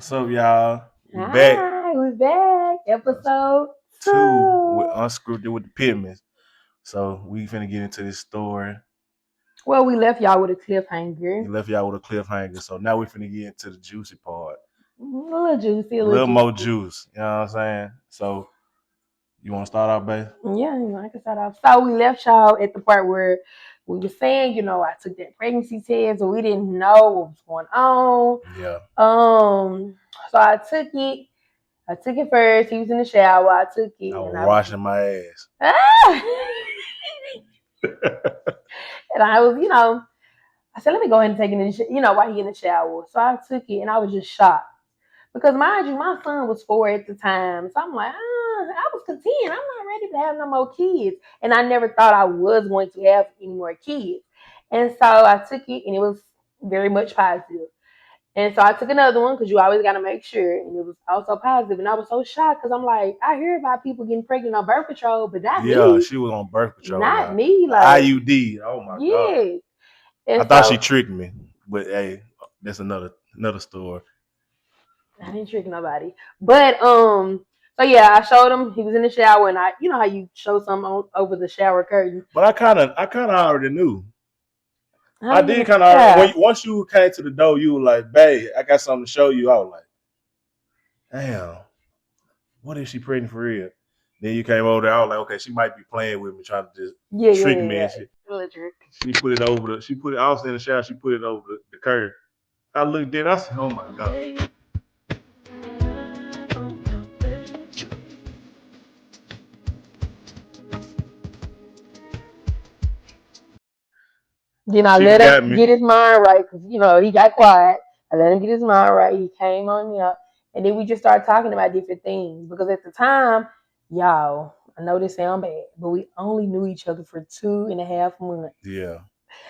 What's up, y'all? We back. Hi, we're back. Episode Two with 2. Unscripted with the Pyramids. So we finna get into this story. Well, we left y'all with a He cliffhanger. left y'all with a cliffhanger. So now we finna get into the juicy part. A little juicy, a A little little more juicy. juice. You know what I'm saying? So you wanna start out, babe? Yeah, I can start off. So we left y'all at the part where we were saying, I took that pregnancy test, but we didn't know what was going on. Yeah. So I took it. I took it first. He was in the shower. I took it, I was and I was washing my ass. and I was, I said, let me go ahead and take it in while he in the shower. So I took it and I was just shocked. Because mind you, my son was 4 at the time. So I'm like, I was content. I'm not ready to have no more kids. And I never thought I was going to have any more kids. And so I took it and it was very much positive. And so I took another one because you always got to make sure. And it was also positive. And I was so shocked because I'm like, I hear about people getting pregnant on birth control, but not Yeah, me. she was on birth control, Not y'all. me. The Like, IUD. Oh my God. yeah. I And thought she so tricked me. But hey, that's another story. I didn't trick nobody. But so yeah, I showed him. He was in the shower, and you know how you show something over the shower curtain. But I kinda already knew. How I you did know? kind of Yeah. once you came to the door, you were like, "Babe, I got something to show you." I was like, "Damn, what if she pregnant for real?" Then you came over there. I was like, "Okay, she might be playing with me, trying to just trick me Yeah. and shit." Electric. She put it over the. She put it. I was in the shower. She put it over the curtain. I looked in. I said, "Oh my God." Then I She let got him me. get his mind right because he got quiet. I let him get his mind right. He came on me up, and then we just started talking about different things because at the time, y'all, I know this sound bad, but we only knew each other for 2.5 months. Yeah,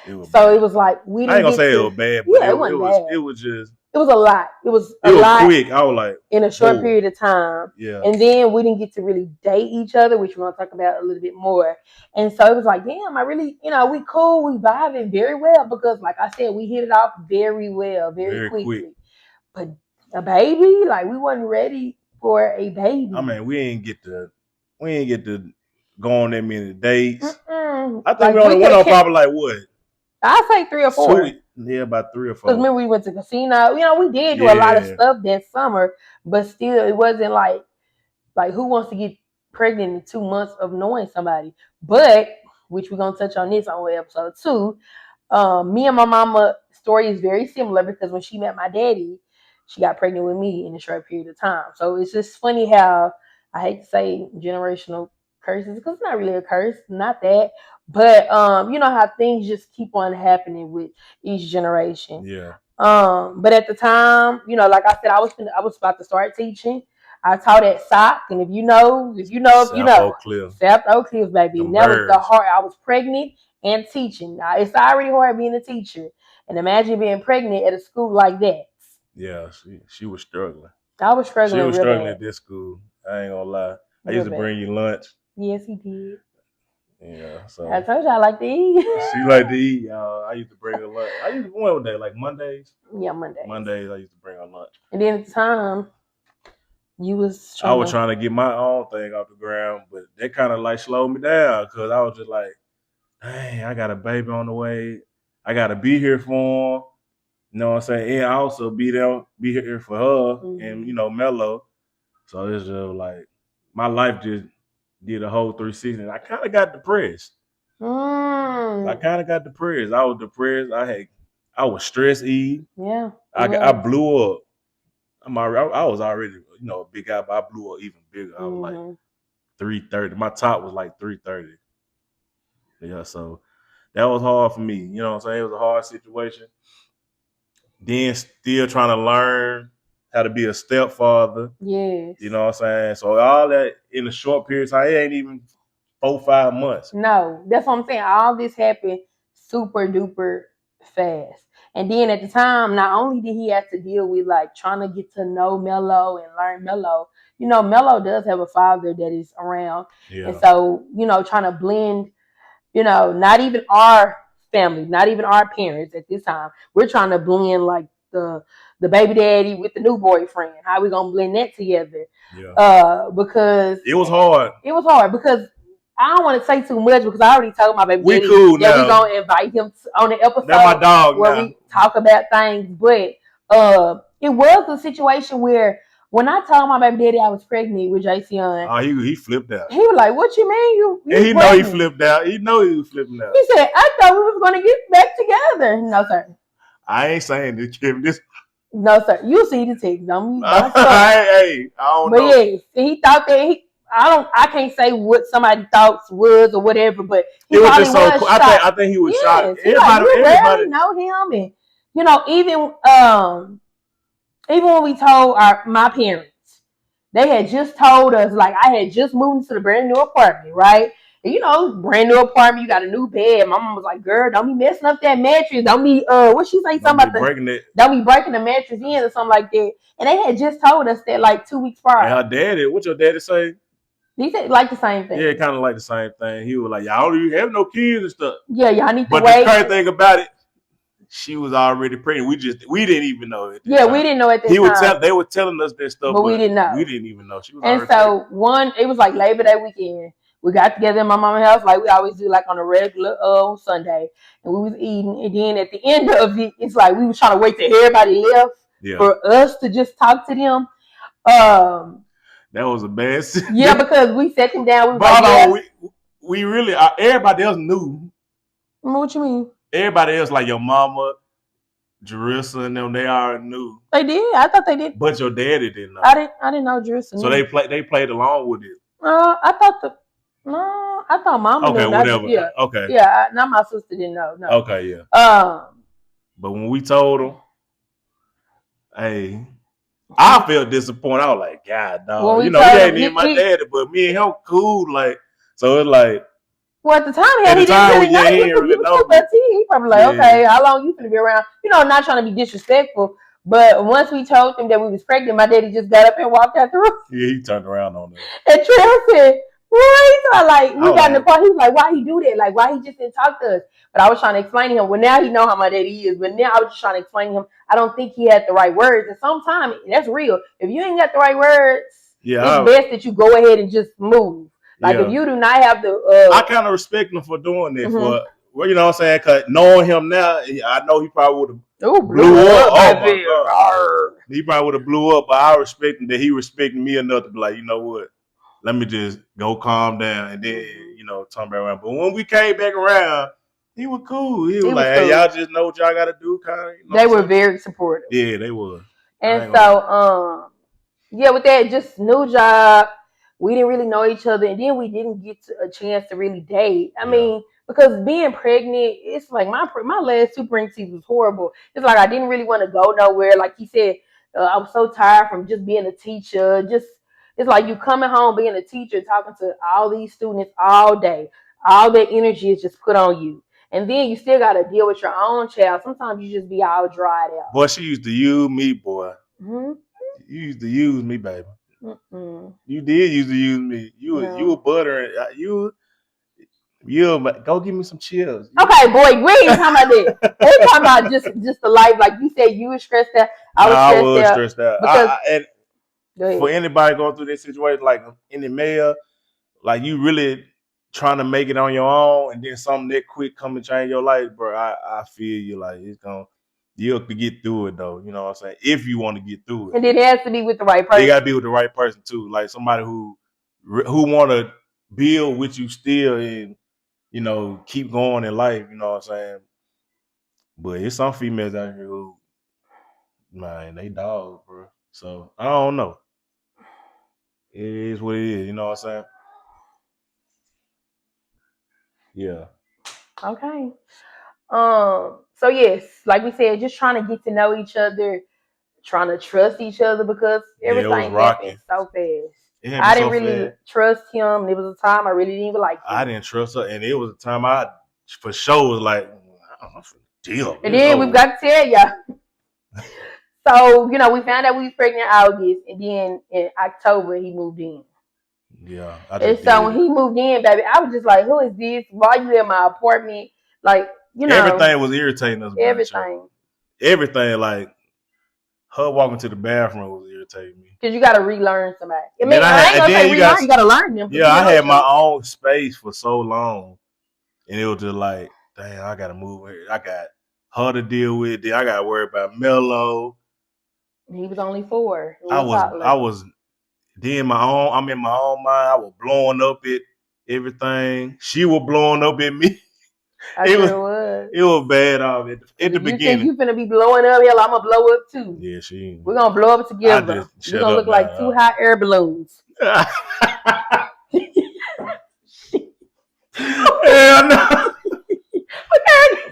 it was So it bad. was like we I ain't didn't gonna get say it to. was bad, but Yeah, it wasn't bad. it was just It was a lot. It was it a was lot quick. I was like, in a short "Whoa, period of time. yeah, And then we didn't get to really date each other, which we're gonna talk about a little bit more. And so it was like, damn, I really, we cool, we vibing very well because like I said, we hit it off very well, very very quick." quickly. But a baby, like we wasn't ready for a baby. I mean, we ain't get to go on that many dates. I think Like we we only could went on have probably like what I say 3 or 4. yeah, about 3 or 4. Because remember we went to casino. We did do a lot of Yeah, stuff that summer, but still it wasn't like who wants to get pregnant in 2 months of knowing somebody? But which we're gonna touch on this on episode 2. Me and my mama story is very similar because when she met my daddy, she got pregnant with me in a short period of time. So it's just funny how I hate to say generational curses because it's not really a curse, not that. But you know how things just keep on happening with each generation. yeah. But at the time, like I said, I was about to start teaching. I taught at SOC, and if you South know, Oak Cliff, South Oak Cliff, baby. them And that was the birds. hard. I was pregnant and teaching. Now, it's already hard being a teacher, and imagine being pregnant at a school like that. Yeah, she was struggling. I was She struggling was real struggling bad, at this school. I ain't gonna lie. I real used to bad. bring you lunch. Yes, he did. Yeah, I so told you I like to eat. she like to eat. I used to bring her lunch. I used to go with that like Mondays. Yeah, Mondays. Mondays I used to bring her lunch. And then at the time, you was I trying was to. trying to get my own thing off the ground, but that kind of like slowed me down because I was just like, dang, I got a baby on the way. I got to be here for him. You know what I'm saying? And I also be here for her and, Mello. So it's just like my life just did a whole 360. I kind of got depressed. I kind of got depressed. I was depressed. I was stress eating. Yeah. I blew up. I was already, a big guy, but I blew up even bigger. I was like 330. My top was like 330. Yeah, so that was hard for me. You know what I'm saying? It was a hard situation. Then still trying to learn how to be a stepfather. Yes. You know what I'm saying? So all that in a short period of time, it ain't even 4-5 months. No, that's what I'm saying. All this happened super duper fast. And then at the time, not only did he have to deal with like trying to get to know Mello and learn Mello, Mello does have a father that is around. Yeah. And so, trying to blend, not even our family, not even our parents at this time. We're trying to blend like the baby daddy with the new boyfriend. How we gonna blend that together? Yeah. Because it was hard. It was hard because I don't want to say too much because I already told my baby We daddy cool that now. we gonna invite him on the episode That's my dog where now. we talk about things. But it was a situation where when I told my baby daddy I was pregnant with Jason, he flipped out. He was like, "What you mean you and he pregnant?" know he flipped out. He know he was flipping out. He said, "I thought we was gonna get back together." No, sir. I ain't saying this, Kim. This. No, sir. You see the text, don't you? Hey, I don't know. But yes, he thought that I can't say what somebody thought was or whatever, but he it probably was just so cool. I think he was shocked. Everybody know him, and even when we told my parents, they had just told us, like, I had just moved into the brand new apartment, right? And brand new apartment, you got a new bed. My mom was like, "Girl, don't be messing up that mattress. Don't be what she say something about don't be breaking the mattress in or something like that." And they had just told us that like 2 weeks prior. And her daddy, what your daddy say? He said like the same thing. Yeah, kind of like the same thing. He was like, "Y'all don't even have no kids and stuff." Yeah, y'all need to wait. But the crazy thing about it, she was already pregnant. We didn't even know it. Yeah, we didn't know at that time. They were telling us that stuff, but we didn't know. We didn't even know she was. And so pregnant. It was like Labor Day weekend. We got together in my mama's house like we always do, like on a regular Sunday, and we was eating. And then at the end of it, it's like we was trying to wait till everybody left for us to just talk to them. That was a bad situation. Yeah, because we sat them down. We really everybody else knew. What you mean? Everybody else, like your mama, Jerissa, and them, they already knew. They did. I thought they did. But your daddy didn't know. I didn't know Jerissa. So they played along with it. I thought mama knew. Okay, whatever. Yeah. Okay. Yeah. Now my sister didn't know. No. Okay. Yeah. But when we told them, hey, I felt disappointed. I was like, God, dog. He ain't even my daddy, but me and him cool. Like, so it's like. Well, at the time, he didn't really know. He probably like, okay, how long you finna be around? Not trying to be disrespectful. But once we told him that we was pregnant, my daddy just got up and walked out the room. Yeah, he turned around on us. And Trail said, "What?" Like, we got in the part. He was like, "Why he do that? Like, why he just didn't talk to us?" But I was trying to explain to him. Well, now he know how my daddy is. But now I was just trying to explain to him. I don't think he had the right words. And sometimes that's real. If you ain't got the right words, it's best that you go ahead and just move. Like if you do not have the, I kind of respect him for doing that. For you know what I'm saying? Cause knowing him now, I know he probably would have blew up. Oh my God. He probably would have blew up. But I respect him that he respected me enough to be like, you know what? Let me just go calm down and then turn back around. But when we came back around, he was cool. He was like, "Hey, y'all just know what y'all got to do." Kind of. They were very supportive. Yeah, they were. And so, with that just new job. We didn't really know each other, and then we didn't get a chance to really date. I mean, because being pregnant, it's like my last 2 pregnancies was horrible. It's like I didn't really want to go nowhere. Like he said, I was so tired from just being a teacher. It's like you coming home being a teacher, talking to all these students all day. All that energy is just put on you. And then you still got to deal with your own child. Sometimes you just be all dried out. Boy, she used to use me, boy. Mm-hmm. You used to use me, baby. Mm-mm. You did used to use me. You were buttering. You go give me some chills. Okay, boy, we ain't talking about that. We're talking about just the life. Like you said, you were stressed out. I was stressed out. And for anybody going through this situation, like in the mail, like you really trying to make it on your own, and then something that quick come and change your life, bro. I feel you. Like you have to get through it though. You know what I'm saying? If you want to get through it. And it has to be with the right person. You gotta be with the right person too. Like somebody who wanna build with you still and keep going in life, you know what I'm saying? But it's some females out here who they dogs, bro. So I don't know. It is what it is, you know what I'm saying? Yeah. Okay. So yes, like we said, just trying to get to know each other, trying to trust each other because everything happened so fast. I didn't really trust him. There was a time I really didn't even like him. I didn't trust her, and it was a time I for sure was like, I'm finna deal. And then we've got to tell y'all. So, we found out we was pregnant in August, and then in October he moved in. Yeah. And so when he moved in, baby, I was just like, who is this? Why you in my apartment? Like, everything was irritating us. Everything. Everything, like her walking to the bathroom was irritating me. Because you got to relearn somebody. I mean, Then I ain't gonna say relearn. You got to learn them. Yeah, I had my own space for so long, and it was just like, damn, I gotta move here. I got her to deal with. Then I gotta worry about Mello. He was only 4. I was. Then I'm in my own mind. I was blowing up at everything. She was blowing up at me. It was. It was bad off at the beginning. You think you finna be blowing up? Hell, I'm gonna blow up too. Yeah, we're gonna blow up together. We're gonna look like 2 hot air balloons. Hell no.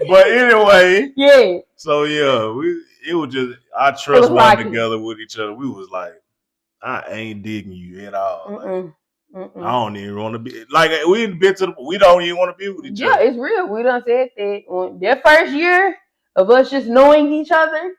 But anyway, yeah. So yeah, it was just our trust one together with each other. We was like, I ain't digging you at all. Like, I don't even want to be like we don't even want to be with each other. Yeah, it's real. We done said that that first year of us just knowing each other.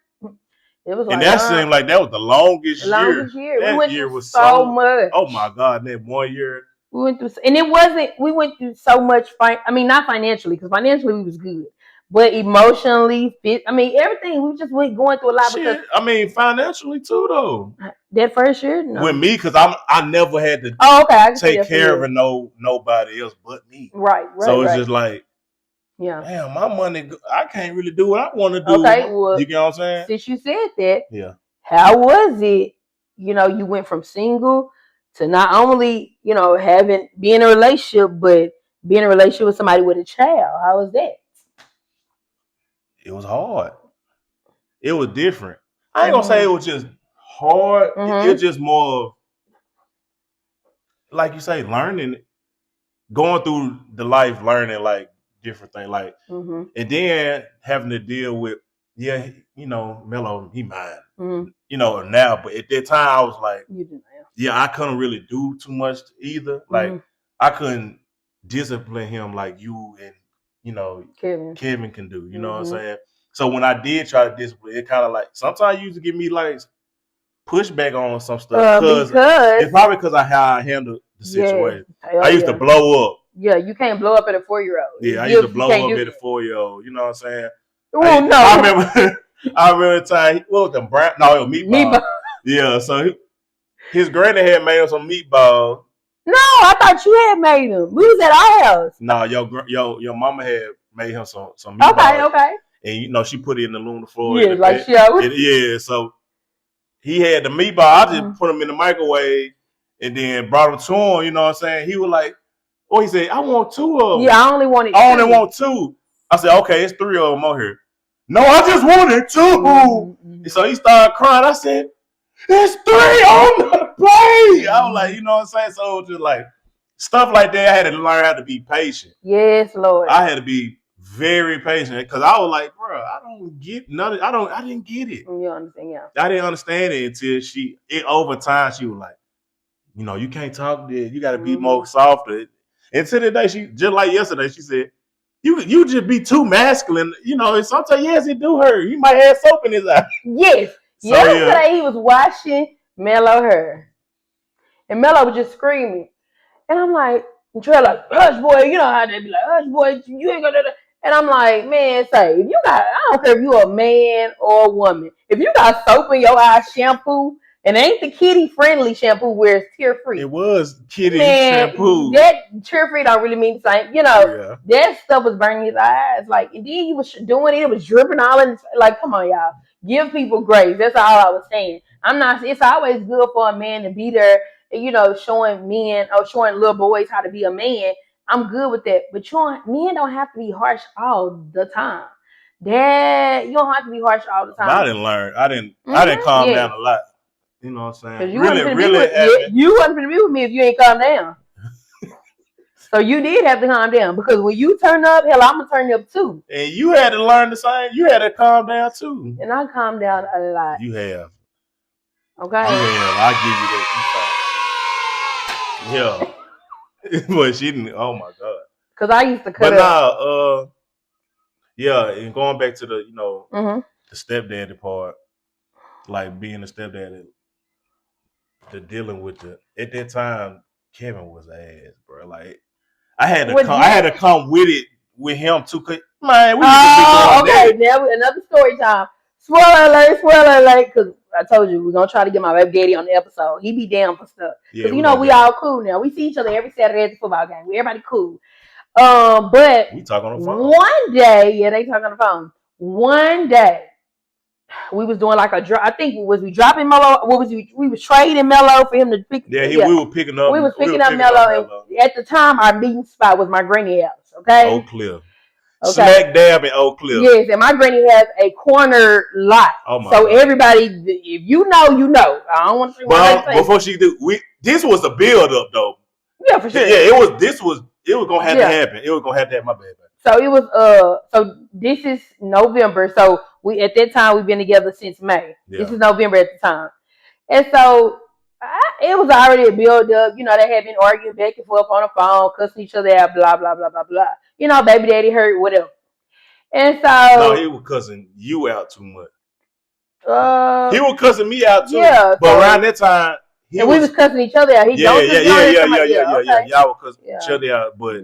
It was, and that seemed like that was the longest year. That we went year through was so much. Oh my God, that 1 year. We went through, and it wasn't. We went through so much. I mean, not financially, because financially we was good, but emotionally, everything. We just went going through a lot. Shit, because financially too, though. That first year, no. With me, because I never had to take care of nobody else but me. Right. So it's just like, yeah, damn, my money. I can't really do what I want to do. Okay, well, you get what I'm saying? Since you said that, yeah, how was it? You went from single to not only being in a relationship, but being in a relationship with somebody with a child. How was that? It was hard. It was different. I ain't gonna say it was just hard. It's just more of, like you say, learning, going through the life, learning like different things, like, and then having to deal with, Mello, he mine, now. But at that time, I was like, I couldn't really do too much either. Like, I couldn't discipline him like you and Kevin can do. You know what I'm saying? So when I did try to discipline, it kind of like sometimes you used to give me like pushback on some stuff because it's probably because of how I handled the situation. I used to blow up. Yeah, you can't blow up at a 4-year-old. Yeah, I used to blow up at a 4-year-old. You know what I'm saying? Oh no! I remember the time. What was the brown? No, it was meatball. Yeah, so his granny had made him some meatballs. No, I thought you had made them. We was at our house. No, your mama had made him some meatballs. Okay. And she put it in the aluminum foil. Yeah, like yeah. So he had the meatball. I just put them in the microwave and then brought them to him. You know what I'm saying? He was like, he said, I want 2 of them. Yeah, I only wanted 2. I only want 2. I said, okay, it's 3 of them on here. No, I just wanted 2. So he started crying. I said, there's 3 on the plate. I was like, you know what I'm saying? So it was just like stuff like that. I had to learn how to be patient. Yes, Lord. I had to be very patient because I was like, bro, I don't get nothing. I didn't get it. You understand? Yeah. I didn't understand it until over time, she was like, you can't talk this. You got to be more softer. And to the day, she just like yesterday, she said, you just be too masculine. And sometimes, yes, it do hurt. He might have soap in his eye. Yes. So, yesterday, he was washing Mello hair. And Mello was just screaming. And I'm like, Trey, like, hush, boy. You know how they be like, hush, boy, you ain't gonna do that. And I'm like, man, if you got, I don't care if you're a man or a woman. If you got soap in your eye, shampoo, and it ain't the kiddie-friendly shampoo where it's tear-free. It was kiddie shampoo. That tear-free don't really mean the same. That stuff was burning his eyes. Like, and then he was doing it. It was dripping all in his, like, come on, y'all. Give people grace. That's all I was saying. It's always good for a man to be there, showing men or showing little boys how to be a man. I'm good with that. But men don't have to be harsh all the time. Dad, you don't have to be harsh all the time. But I didn't learn. I didn't calm down a lot. You know what I'm saying? You wasn't going to be with me if you ain't calm down. So you did have to calm down because when you turn up, hell, I'm going to turn you up too. And you had to learn the same. You had to calm down too. And I calmed down a lot. You have. Okay. You have. I give you that. Yeah. But she didn't. Oh my God. Because I used to cut up. And going back to the, the stepdaddy part, like being a stepdaddy, the dealing with at that time, Kevin was ass, bro. Like I had to come with him too. Man, we used to be okay. Now another story time. spoiler alert, because I told you we're gonna try to get my baby daddy on the episode. He be down for stuff. Yeah, Because we all cool now. We see each other every Saturday at the football game. Everybody cool. But we talk on the phone. One day, yeah, they talk on the phone. One day, we was doing like a drop. I think we dropping Mello? What was we was trading Mello for him to pick? Yeah, we were picking up. We was picking up Mello. At the time, our meeting spot was my granny house. Okay. Oak Cliff. Okay. Smack dab in Oak Cliff. Yes, and my granny has a corner lot. Oh my God. Everybody, if you know, you know. I don't want to say. But before she do, this was a build up though. Yeah, for sure. Yeah, it was gonna have to happen. It was gonna have to happen. My bad. So it was so this is November. So we at that time we've been together since May. Yeah. This is November at the time. And so it was already a build up. You know, they had been arguing back and forth on the phone, cussing each other out, blah, blah, blah, blah, blah. You know, baby daddy hurt, whatever. And so no, he was cussing you out too much. He was cussing me out too. Yeah. But around that time we was cussing each other out. Yeah. Y'all was cussing each other out, but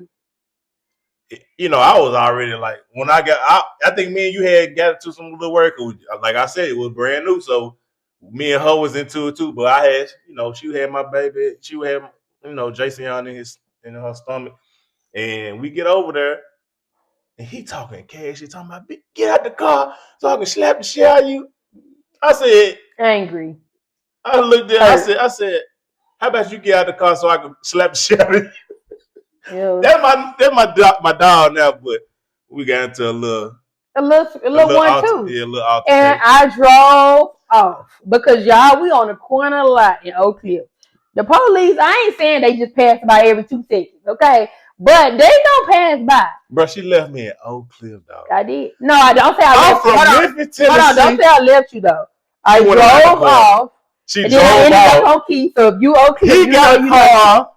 you know, I was already like when I got out, I think me and you had got into some little work. Like I said, it was brand new, so me and her was into it too. But I had, you know, she had my baby, she had, you know, Jason on in her stomach, and we get over there, and he talking cash. He talking about get out the car, so I can slap the shit out of you. I said angry. I looked at. I said, how about you get out the car so I can slap the shit out of you? Yeah. That's my dog now, but we got into a little one too. Yeah, a little altercation. And I drove off because y'all, we on the corner lot in Oak Cliff. The police, I ain't saying they just pass by every 2 seconds, okay? But they don't pass by. Bro, she left me in Oak Cliff, dog. I did. No, I don't say I left you. Hold on, don't say I left you though. I drove off. She drove off. And then I ended up on Key. So if you Oak Cliff, he got a car.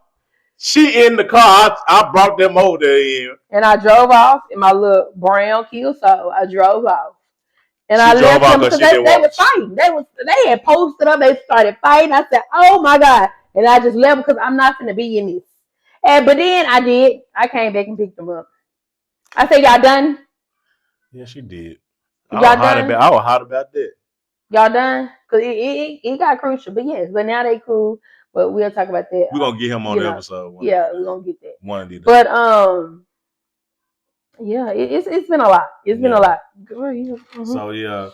She in the car. I brought them over there. And I drove off in my little brown Kia, so I drove off. And I left them because they were fighting. They had posted up. They started fighting. I said, "Oh my God!" And I just left because I'm not gonna be in this. But then I did. I came back and picked them up. I said, "Y'all done?" Yeah, she did. I was hot about that. Y'all done? Because it got crucial. But yes, but now they cool. But we'll talk about that. We're gonna get him on the episode. Yeah, we're gonna get that. One of these days. But yeah, it's been a lot. It's been a lot. Mm-hmm. So yeah,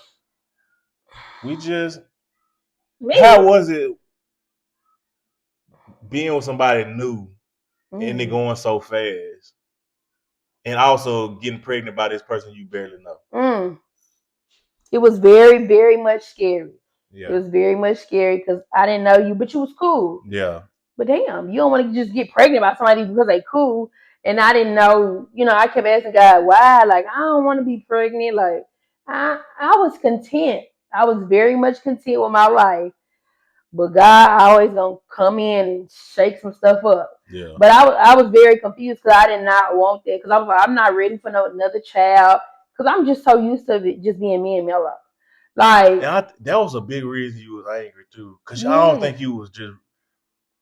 we just. How was it being with somebody new and it going so fast, and also getting pregnant by this person you barely know? It was very, very much scary. Yeah. It was very much scary because I didn't know you, but you was cool. Yeah. But damn, you don't want to just get pregnant by somebody because they cool. And I didn't know, you know, I kept asking God, why? Like, I don't want to be pregnant. Like, I was content. I was very much content with my life. But God always gonna come in and shake some stuff up. Yeah. But I was very confused because I did not want that. Because I was like, I'm not ready for another child. Because I'm just so used to it just being me and Mello. Like, that was a big reason you was angry too, because I don't think you was just.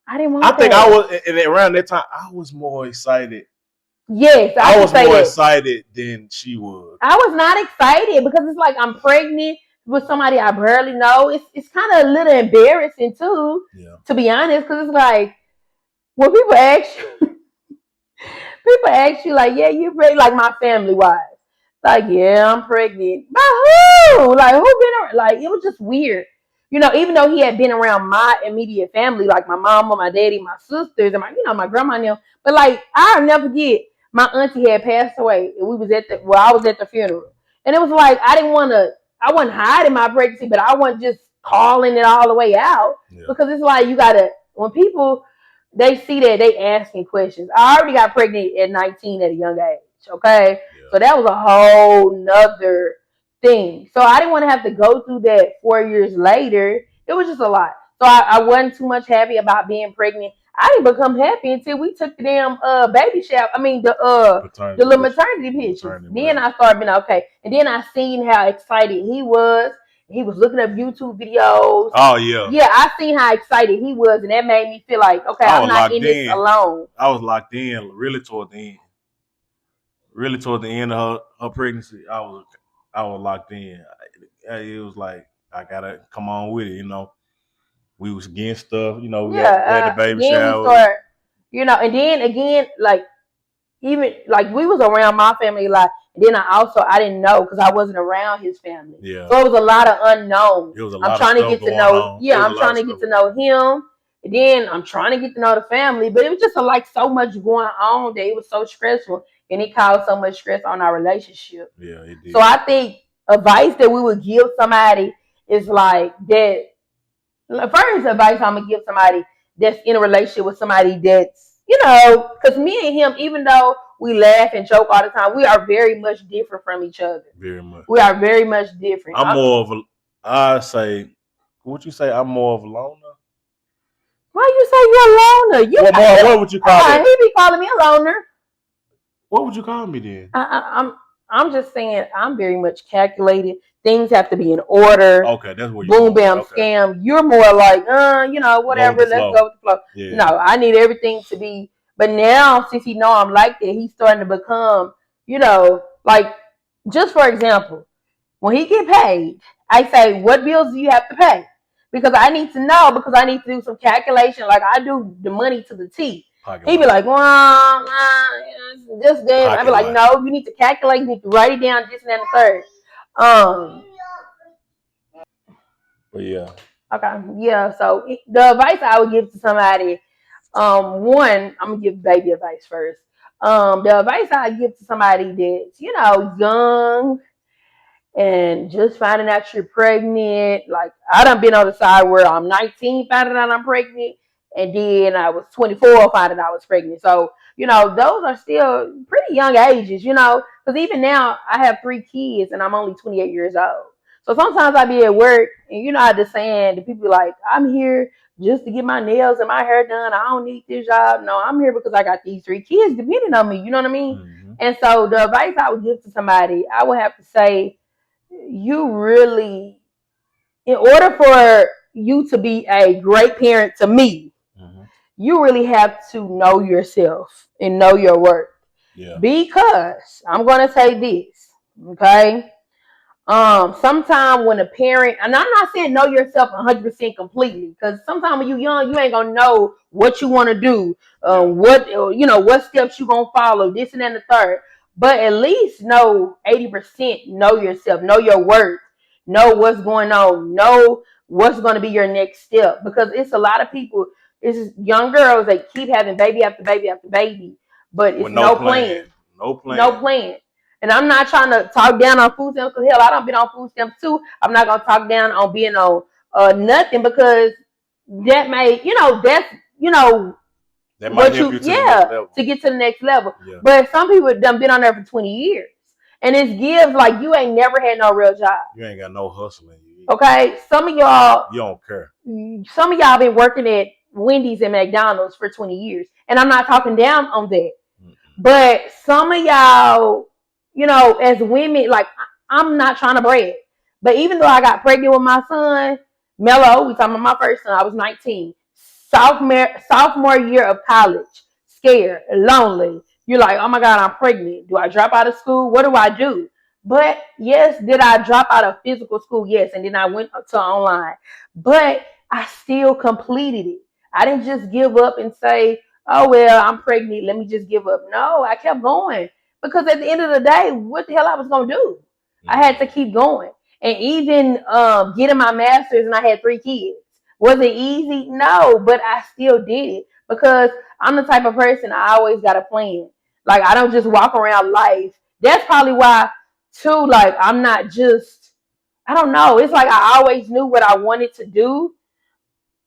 I didn't want. I think I was, and around that time, I was more excited. Yes, I was more excited than she was. I was not excited because it's like I'm pregnant with somebody I barely know. It's kind of a little embarrassing too, to be honest, because it's like when people ask you, like, yeah, you're pregnant, like my family wise. Like, yeah, I'm pregnant. By who? Like, who been around? Like, it was just weird. You know, even though he had been around my immediate family, like my mama, my daddy, my sisters, and my grandma and them. But like, I'll never forget, my auntie had passed away, and I was at the funeral. And it was like, I wasn't hiding my pregnancy, but I wasn't just calling it all the way out. Yeah. Because it's like, when people, they see that, they asking questions. I already got pregnant at 19 at a young age. Okay. Yeah. So that was a whole nother thing. So I didn't want to have to go through that 4 years later. It was just a lot. So I wasn't too much happy about being pregnant. I didn't become happy until we took the damn baby shower. I mean the little maternity pictures. Then I started being okay. And then I seen how excited he was. He was looking up YouTube videos. Oh yeah. Yeah, I seen how excited he was, and that made me feel like, okay, I'm not in this alone. I was locked in really toward the end. Really toward the end of her pregnancy, I I was locked in. It was like I gotta come on with it. We was getting stuff. We had the baby Then we shower. start, and then again, like even like we was around my family a lot. And then I didn't know because I wasn't around his family. Yeah. So it was a lot of unknown. It was a I'm lot of trying to stuff get to going know. on. Yeah, I'm trying to get to know him. And then I'm trying to get to know the family. But it was just like so much going on that it was so stressful, and it caused so much stress on our relationship. Yeah, it did. So I think advice that we would give somebody is like that. First advice I'm gonna give somebody that's in a relationship with somebody that's, because me and him, even though we laugh and joke all the time, we are very much different from each other. Very much. We are very much different. I say, what you say? I'm more of a loner. Why you say you're a loner? What would you call it? He be calling me a loner. What would you call me then? I'm just saying I'm very much calculated. Things have to be in order. Okay, that's what boom, bam, scam. You're more like, whatever. Let's go with the flow. Yeah. No, I need everything to be. But now, since he know I'm like that, he's starting to become, like, just for example, when he get paid, I say, what bills do you have to pay? Because I need to know, because I need to do some calculation. Like I do the money to the T. He be like, just that. I be like, no, you need to calculate. You need to write it down, this and that and the third. But yeah. Okay. Yeah. So the advice I would give to somebody, one, I'm gonna give baby advice first. The advice I give to somebody that's, young and just finding out you're pregnant. Like I done been on the side where I'm 19, finding out I'm pregnant, and then I was 24, finding out I was pregnant. So, those are still pretty young ages, because even now I have 3 kids and I'm only 28 years old. So sometimes I be at work and I just saying to people like, I'm here just to get my nails and my hair done. I don't need this job. No, I'm here because I got these 3 kids depending on me. You know what I mean? Mm-hmm. And so the advice I would give to somebody, I would have to say, you really, in order for you to be a great parent to me, mm-hmm. you really have to know yourself and know your worth. Yeah. Because I'm going to say this, okay? Sometimes when a parent, and I'm not saying know yourself 100% completely, because sometimes when you're young, you ain't gonna know what you want to do, what steps you gonna follow, this and that and the third. But at least know 80%, know yourself, know your worth, know what's going on, know what's going to be your next step. Because it's a lot of people, it's young girls that keep having baby after baby after baby, but it's no plan. No plan. And I'm not trying to talk down on food stamps, because hell, I don't been on food stamps too. I'm not gonna talk down on being on nothing, because that may, that might help you to the next level. To get to the next level. Yeah. But some people done been on there for 20 years. And it gives like you ain't never had no real job. You ain't got no hustling. Okay. Some of y'all, you don't care. Some of y'all been working at Wendy's and McDonald's for 20 years. And I'm not talking down on that. Mm-hmm. But some of y'all, as women, like I'm not trying to brag, but even though I got pregnant with my son, Mello, we talking about my first son, I was 19, sophomore year of college, scared, lonely. You're like, oh my God, I'm pregnant. Do I drop out of school? What do I do? But yes, did I drop out of physical school? Yes, and then I went to online, but I still completed it. I didn't just give up and say, oh well, I'm pregnant, let me just give up. No, I kept going. Because at the end of the day, what the hell I was going to do? I had to keep going. And even getting my master's, and I had 3 kids. Was it easy? No, but I still did it. Because I'm the type of person, I always got a plan. Like, I don't just walk around life. That's probably why, too, like, I'm not just, I don't know. It's like I always knew what I wanted to do.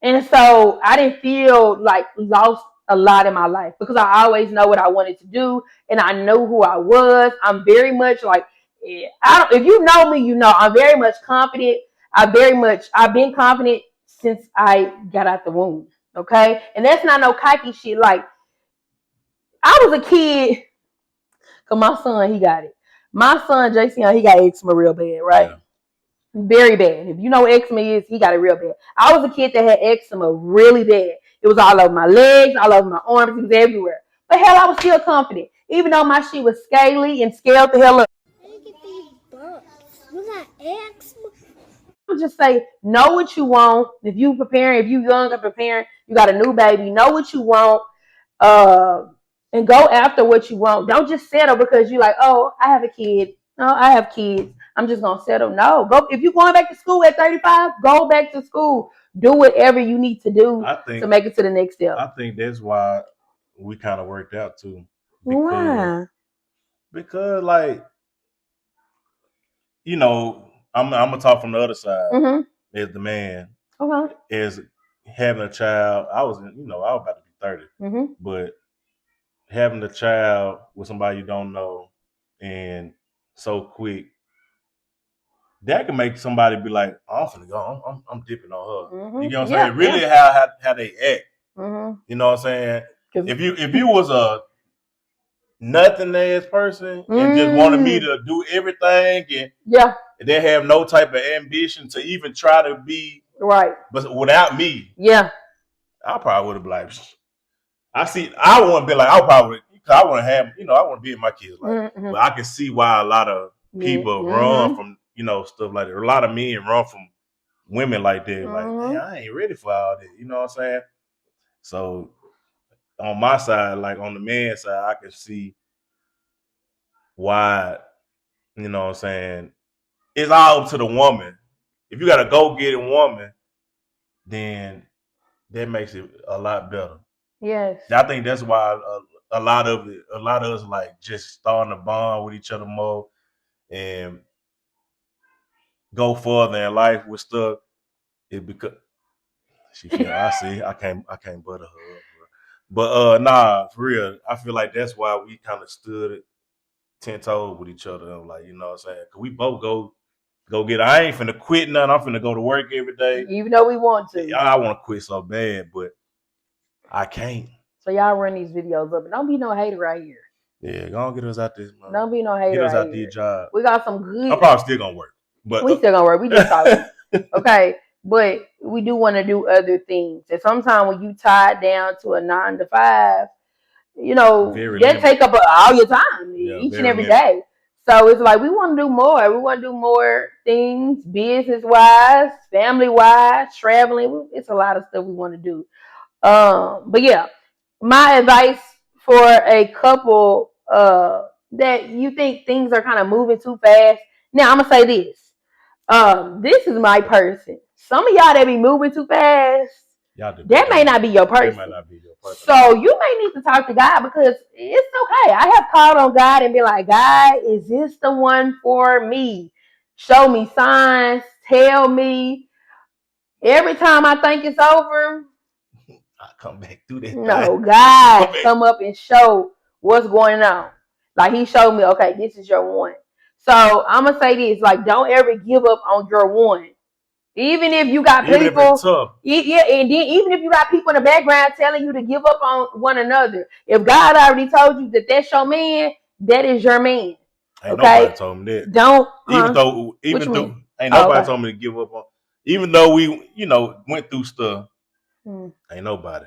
And so I didn't feel like lost a lot in my life, because I always know what I wanted to do and I know who I was. I'm very much like, if you know me, I'm very much confident. I've been confident since I got out the womb. Okay. And that's not no cocky shit. Like I was a kid, cause my son, he got it. My son, Jason, he got eczema real bad, right? Yeah. Very bad. If you know what eczema is, he got it real bad. I was a kid that had eczema really bad. It was all over my legs, all over my arms, it was everywhere. But hell, I was still confident. Even though my shit was scaly and scaled the hell up. You not ask me. I would just say, know what you want. If you preparing, if you young and preparing, you got a new baby, know what you want. Uh, and go after what you want. Don't just settle because you like, oh, I have a kid. No, I have kids. I'm just gonna settle. No, go if you're going back to school at 35, go back to school. Do whatever you need to do to make it to the next step. I think that's why we kind of worked out too. Why? Because like, you know, I'm gonna talk from the other side as the man. Okay. As having a child, I was about to be 30, but having a child with somebody you don't know and so quick, that can make somebody be like, oh, I'm finna go, I'm dipping on her. You know what I'm saying? Really how they act. You know what I'm saying? If you was a nothing ass person and just wanted me to do everything and they have no type of ambition to even try to be right, but without me, I probably would have been like, I want to be like, I probably, because I want to have, I want to be in my kids' life. But I can see why a lot of people run from, stuff like that. A lot of men run from women like that. Like, man, I ain't ready for all that. You know what I'm saying? So on my side, like on the man's side, I can see why, you know what I'm saying? It's all up to the woman. If you got a go-getting woman, then that makes it a lot better. Yes. I think that's why a lot of us like just starting to bond with each other more and go further in life with stuff. It because she feel I see I can't butter her up, bro. But nah, for real, I feel like that's why we kind of stood 10 toes with each other. I'm like, you know what I'm saying? Cause we both go get. I ain't finna quit nothing. I'm finna go to work every day, even though we want to. I want to quit so bad, but I can't. So y'all run these videos up, and don't be no hater right here. Yeah, go get us out this. Don't be no hater. Get us out these jobs. We got some good. I'm probably still gonna work, but we still gonna work. We just talking. Okay, but we do want to do other things. And sometimes when you tie down to a 9 to 5, that take up all your time each and every day. So it's like we want to do more. We want to do more things, business wise, family wise, traveling. It's a lot of stuff we want to do. But yeah, my advice for a couple that you think things are kind of moving too fast. Now I'm gonna say this. This is my person. Some of y'all that be moving too fast, that may not be your person. So you may need to talk to God because it's okay. I have called on God and been like, God, is this the one for me? Show me signs. Tell me. Every time I think it's over, I come back through that. No, God come up and show what's going on. Like he showed me, okay, this is your one. So I'm gonna say this: like, don't ever give up on your one. Even if you got people, and then even if you got people in the background telling you to give up on one another, if God already told you that that's your man, that is your man. Ain't nobody told me that. Don't even though ain't nobody told me to give up on. Even though we went through stuff, ain't nobody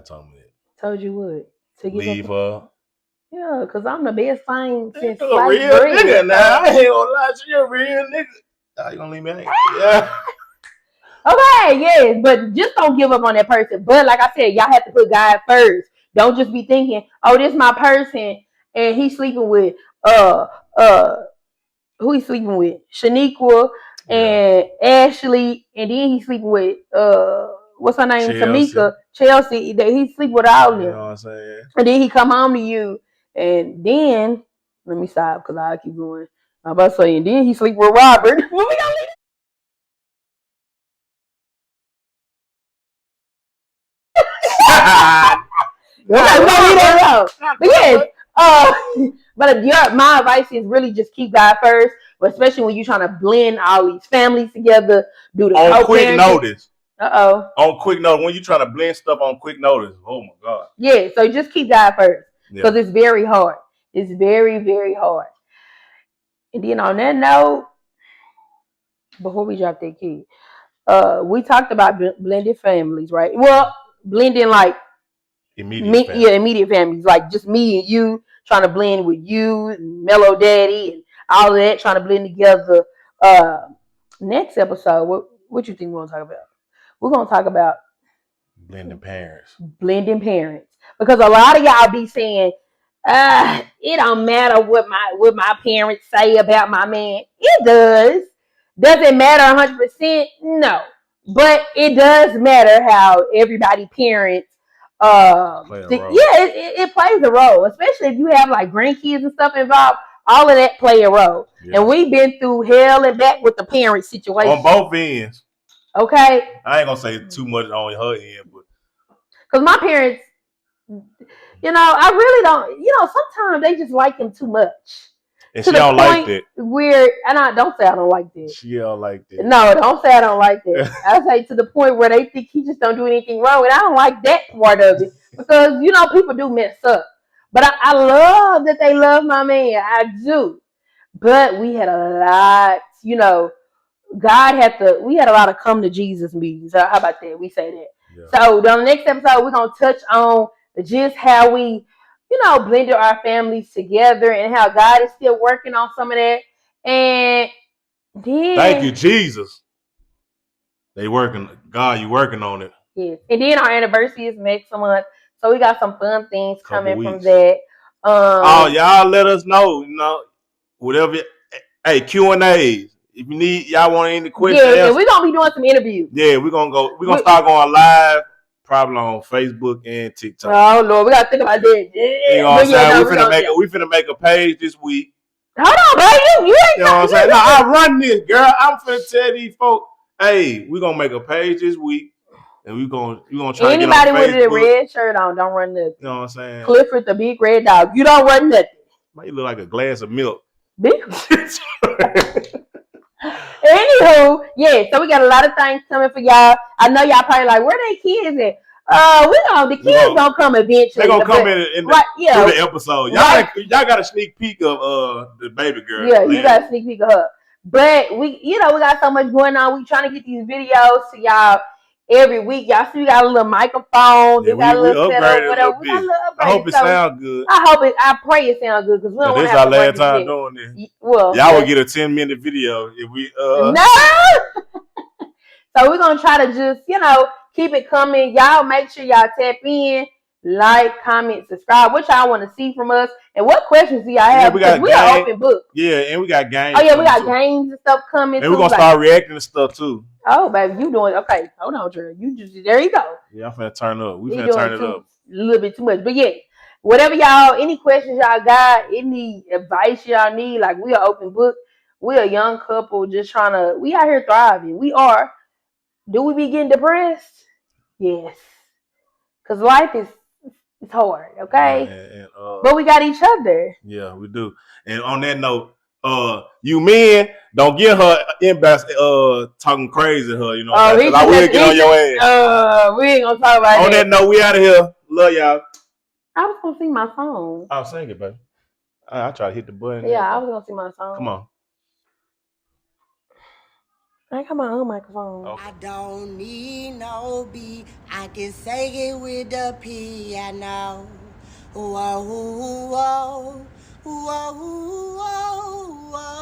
told me that. Told you what to leave her. Yeah, because I'm the best thing since a real nigga now. I ain't gonna lie to you, a real nigga. You gonna leave me hanging? Yeah. Okay, yes, but just don't give up on that person. But like I said, y'all have to put God first. Don't just be thinking, oh, this is my person, and he's sleeping with who he's sleeping with? Shaniqua and Ashley, and then he's sleeping with what's her name? Tamika, Chelsea. That he's sleeping with all of them. You know what I'm saying? And then he come home to you, and then let me stop because I keep going. I'm about to say, and then he sleep with Robert. But my advice is really just keep God first, but especially when you're trying to blend all these families together, do the on quick notice. On quick notice, when you're trying to blend stuff on quick notice, oh my God. Yeah, so just keep God first because it's very hard. It's very, very hard. And then on that note, before we drop that key, we talked about blended families, right? Well, blending like immediate families, like just me and you trying to blend with you, and Mellow Daddy, and all of that trying to blend together. Next episode, what you think we're gonna talk about? We're gonna talk about blending parents. Blending parents. Because a lot of y'all be saying, it don't matter what my parents say about my man. It does. Does it matter 100%? No. But it does matter how everybody parents it plays a role, especially if you have like grandkids and stuff involved. All of that play a role. Yeah. And we've been through hell and back with the parent situation. On both ends. Okay. I ain't gonna say too much on her end, but because my parents, I really don't. Sometimes they just like him too much. And she don't like that. Don't say I don't like that. She don't like that. No, don't say I don't like that. I say to the point where they think he just don't do anything wrong, and I don't like that part of it because people do mess up. But I love that they love my man. I do. But we had a lot, we had a lot of come to Jesus meetings. How about that? We say that. Yeah. So on the next episode, we're going to touch on just how we, blended our families together and how God is still working on some of that. And then... Thank you, Jesus. God, you working on it. Yes. And then our anniversary is next month. So we got some fun things coming from that. Y'all let us know, whatever. Hey, Q&As. If you need, y'all want any questions? Yeah, we're gonna be doing some interviews. Yeah, we're gonna start going live, probably on Facebook and TikTok. Oh Lord, we gotta think about that. Yeah. You know what I'm saying? We finna make a page this week. Hold on, bro. You ain't know what I'm saying? No, I run this, girl. I'm finna tell these folks, hey, we're gonna make a page this week. And we gonna try anybody to get on with a red shirt on, don't run nothing. You know what I'm saying? Clifford the big red dog. You don't run nothing. Might you look like a glass of milk. Anywho, yeah, so we got a lot of things coming for y'all. I know y'all probably like, where they kids at? The kids gonna come eventually. They're gonna come in the episode. Y'all got a sneak peek of the baby girl. Yeah, you got a sneak peek of her. But we got so much going on. We trying to get these videos to y'all every week. Y'all see we got a little microphone. Yeah, we upgraded a little bit. I hope it sounds good. I pray it sounds good because we don't want to have this our last time doing this. Well, y'all will get a 10-minute video if we No. So we're gonna try to just, keep it coming. Y'all make sure y'all tap in, like, comment, subscribe. What y'all want to see from us, and what questions do y'all have? We got open book. Yeah, and we got games. Oh yeah, we got games and stuff coming. And we're gonna start reacting to stuff too. Oh baby, you doing okay? Hold on, Drew. There you go. Yeah, I'm finna turn up. We finna turn it up. A little bit too much, but yeah. Whatever any questions y'all got, any advice y'all need, like we are open book. We a young couple just we out here thriving. We are. Do we be getting depressed? Yes. Because life is hard, okay? But we got each other. Yeah, we do. And on that note, you men, don't get her inbox talking crazy to her, you know what I'm saying? I will get on your ass. We ain't gonna talk about that. On that note, we out of here. Love y'all. I was gonna sing my song. I'll sing it, baby. I try to hit the button. Yeah, I was gonna sing my song. Come on. I got my own microphone. Okay. I don't need no beat. I can say it with the piano. Whoa, whoa, whoa, whoa, whoa, whoa.